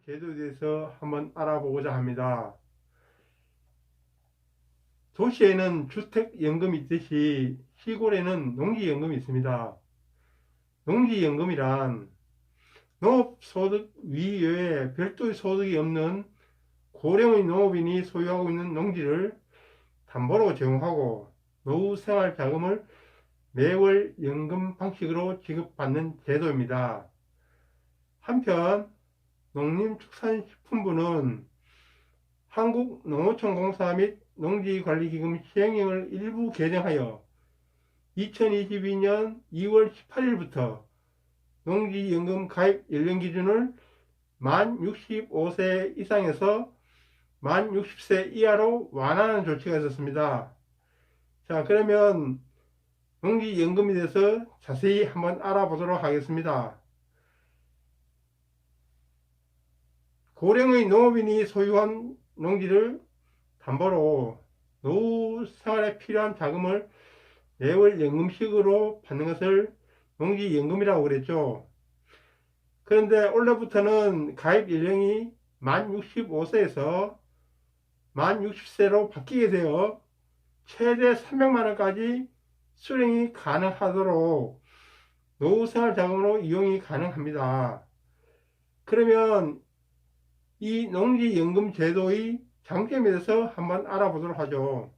제도에 대해서 한번 알아보고자 합니다. 도시에는 주택연금이 있듯이 시골에는 농지연금이 있습니다. 농지연금이란 농업소득 위외에 별도의 소득이 없는 고령의 농업인이 소유하고 있는 농지를 담보로 제공하고 노후 생활 자금을 매월 연금 방식으로 지급받는 제도입니다. 한편 농림축산식품부는 한국농어촌공사 및 농지관리기금 시행령을 일부 개정하여 2022년 2월 18일부터 농지연금 가입 연령 기준을 만 65세 이상에서 만 60세 이하로 완화하는 조치가 있었습니다. 자, 그러면 농지연금에 대해서 자세히 한번 알아보도록 하겠습니다. 고령의 농업인이 소유한 농지를 담보로 노후 생활에 필요한 자금을 매월 연금식으로 받는 것을 농지연금이라고 그랬죠. 그런데 올해부터는 가입 연령이 만 65세에서 만 60세로 바뀌게 되어 최대 300만원까지 수령이 가능하도록 노후생활자금으로 이용이 가능합니다. 그러면 이 농지연금 제도의 장점에 대해서 한번 알아보도록 하죠.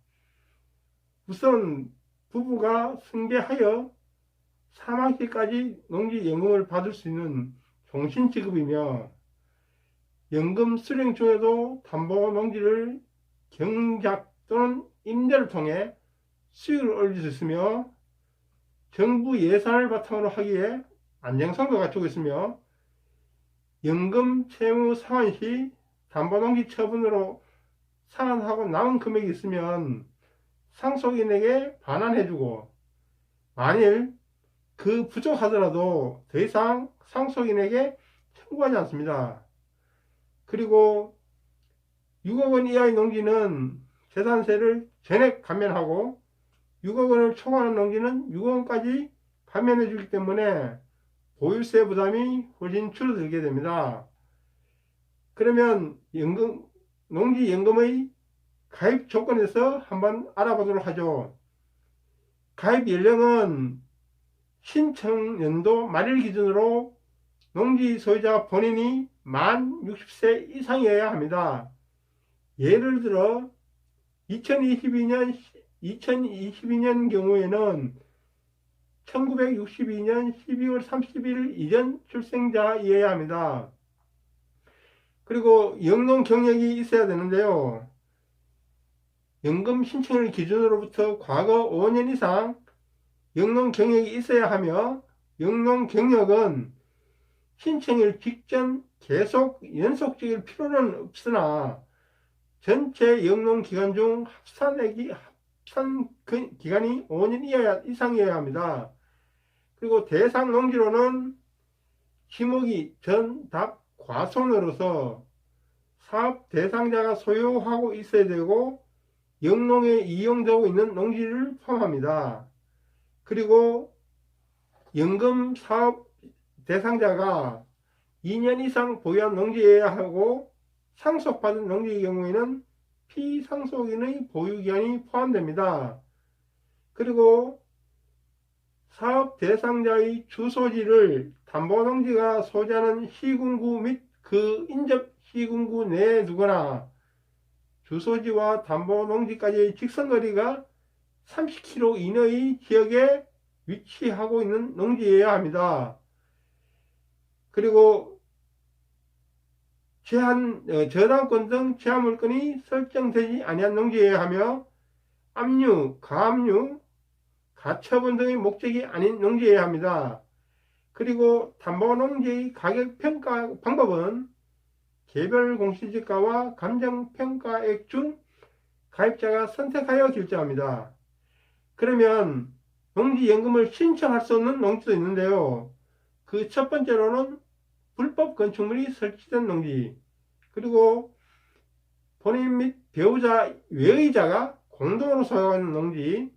우선 부부가 승계하여 사망 시까지 농지연금을 받을 수 있는 종신지급이며 연금 수령 중에도 담보 농지를 경작 또는 임대를 통해 수익을 올릴 수 있으며 정부 예산을 바탕으로 하기에 안정성도 갖추고 있으며 연금 채무 상환 시 담보농지 처분으로 상환하고 남은 금액이 있으면 상속인에게 반환해주고 만일 그 부족하더라도 더 이상 상속인에게 청구하지 않습니다. 그리고 6억 원 이하의 농지는 재산세를 전액 감면하고 6억 원을 초과하는 농지는 6억 원까지 감면해 주기 때문에 보유세 부담이 훨씬 줄어들게 됩니다. 그러면 농지연금의 가입 조건에서 한번 알아보도록 하죠. 가입 연령은 신청 연도 말일 기준으로 농지 소유자 본인이 만 60세 이상이어야 합니다. 예를 들어 2022년 경우에는 1962년 12월 30일 이전 출생자이어야 합니다. 그리고 영농 경력이 있어야 되는데요. 연금 신청을 기준으로부터 과거 5년 이상 영농 경력이 있어야 하며 영농 경력은 신청일 직전 계속 연속적일 필요는 없으나 전체 영농 기간 중 합산 기간이 5년 이상이어야 합니다. 그리고 대상 농지로는 지목이 전답 과손으로서 사업 대상자가 소유하고 있어야 되고 영농에 이용되고 있는 농지를 포함합니다. 그리고 연금 사업 대상자가 2년 이상 보유한 농지여야 하고 상속받은 농지의 경우에는 피상속인의 보유기간이 포함됩니다. 그리고 사업 대상자의 주소지를 담보농지가 소재하는 시군구 및 그 인접 시군구 내에 두거나 주소지와 담보농지까지의 직선거리가 30km 이내의 지역에 위치하고 있는 농지여야 합니다. 그리고 저당권 등 제한물건이 설정되지 아니한 농지여야 하며 압류, 가압류, 가처분 등의 목적이 아닌 농지여야 합니다. 그리고 담보농지의 가격평가 방법은 개별 공시지가와 감정평가액 중 가입자가 선택하여 결정합니다. 그러면 농지연금을 신청할 수 없는 농지도 있는데요. 그 첫 번째로는 불법 건축물이 설치된 농지, 그리고 본인 및 배우자 외의자가 공동으로 소유하는 농지,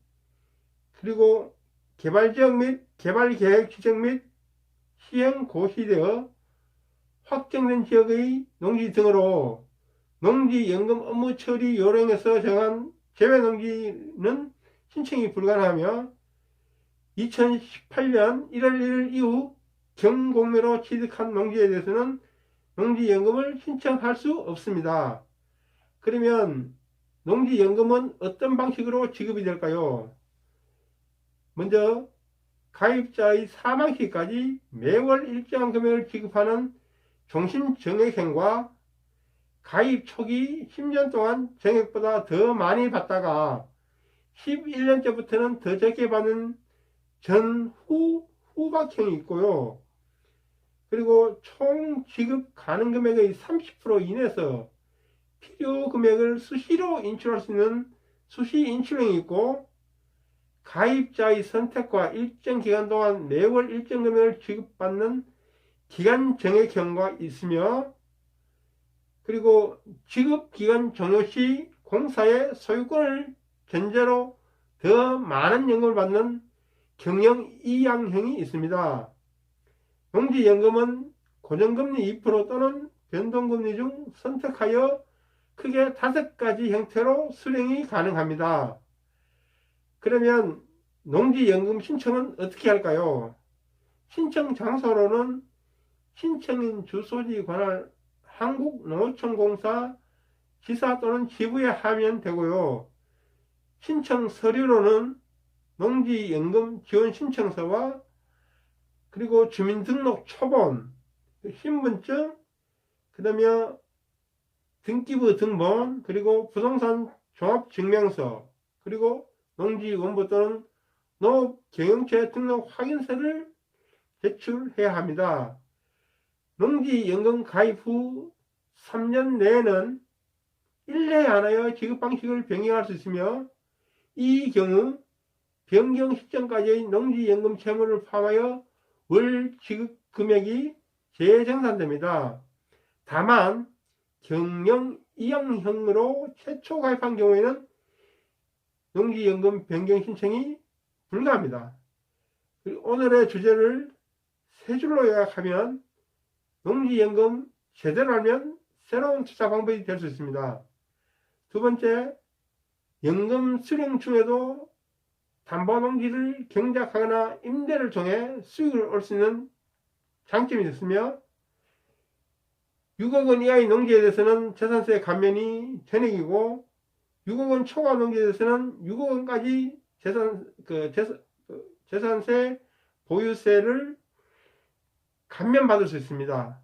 그리고 개발지역 및 개발계획 지정 및 시행 고시되어 확정된 지역의 농지 등으로 농지연금 업무 처리 요령에서 정한 재외농지는 신청이 불가능하며 2018년 1월 1일 이후 경공매로 취득한 농지에 대해서는 농지연금을 신청할 수 없습니다. 그러면 농지연금은 어떤 방식으로 지급이 될까요? 먼저 가입자의 사망 시까지 매월 일정한 금액을 지급하는 종신정액형과 가입 초기 10년 동안 정액보다 더 많이 받다가 11년째부터는 더 적게 받는 후박형이 있고요. 그리고 총 지급 가능 금액의 30% 이내에서 필요 금액을 수시로 인출할 수 있는 수시 인출형이 있고, 가입자의 선택과 일정 기간 동안 매월 일정 금액을 지급받는 기간 정액형과 있으며, 그리고 지급기간 종료 시 공사의 소유권을 전제로 더 많은 연금을 받는 경영 이양형이 있습니다. 농지연금은 고정금리 2% 또는 변동금리 중 선택하여 크게 5가지 형태로 수령이 가능합니다. 그러면 농지연금 신청은 어떻게 할까요? 신청 장소로는 신청인 주소지 관할 한국농어촌공사 지사 또는 지부에 하면 되고요. 신청 서류로는 농지연금 지원 신청서와 그리고 주민등록 초본, 신분증, 그 다음에 등기부 등본, 그리고 부동산 종합증명서, 그리고 농지원부 또는 농업경영체 등록 확인서를 제출해야 합니다. 농지연금 가입 후 3년 내에는 1년에 하나의 지급 방식을 변경할 수 있으며, 이 경우 변경 시점까지의 농지연금 채무를 포함하여 월 지급 금액이 재정산됩니다. 다만 경영 이양형으로 최초 가입한 경우에는 농지연금 변경 신청이 불가합니다. 오늘의 주제를 세 줄로 요약하면 농지연금 제대로 알면 새로운 투자 방법이 될 수 있습니다. 두 번째, 연금 수령 중에도 담보농지를 경작하거나 임대를 통해 수익을 얻을 수 있는 장점이 있으며, 6억 원 이하의 농지에 대해서는 재산세 감면이 전액이고, 6억 원 초과 농지에 대해서는 6억 원까지 재산세 보유세를 감면받을 수 있습니다.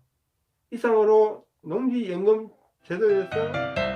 이상으로 농지연금 제도에 대해서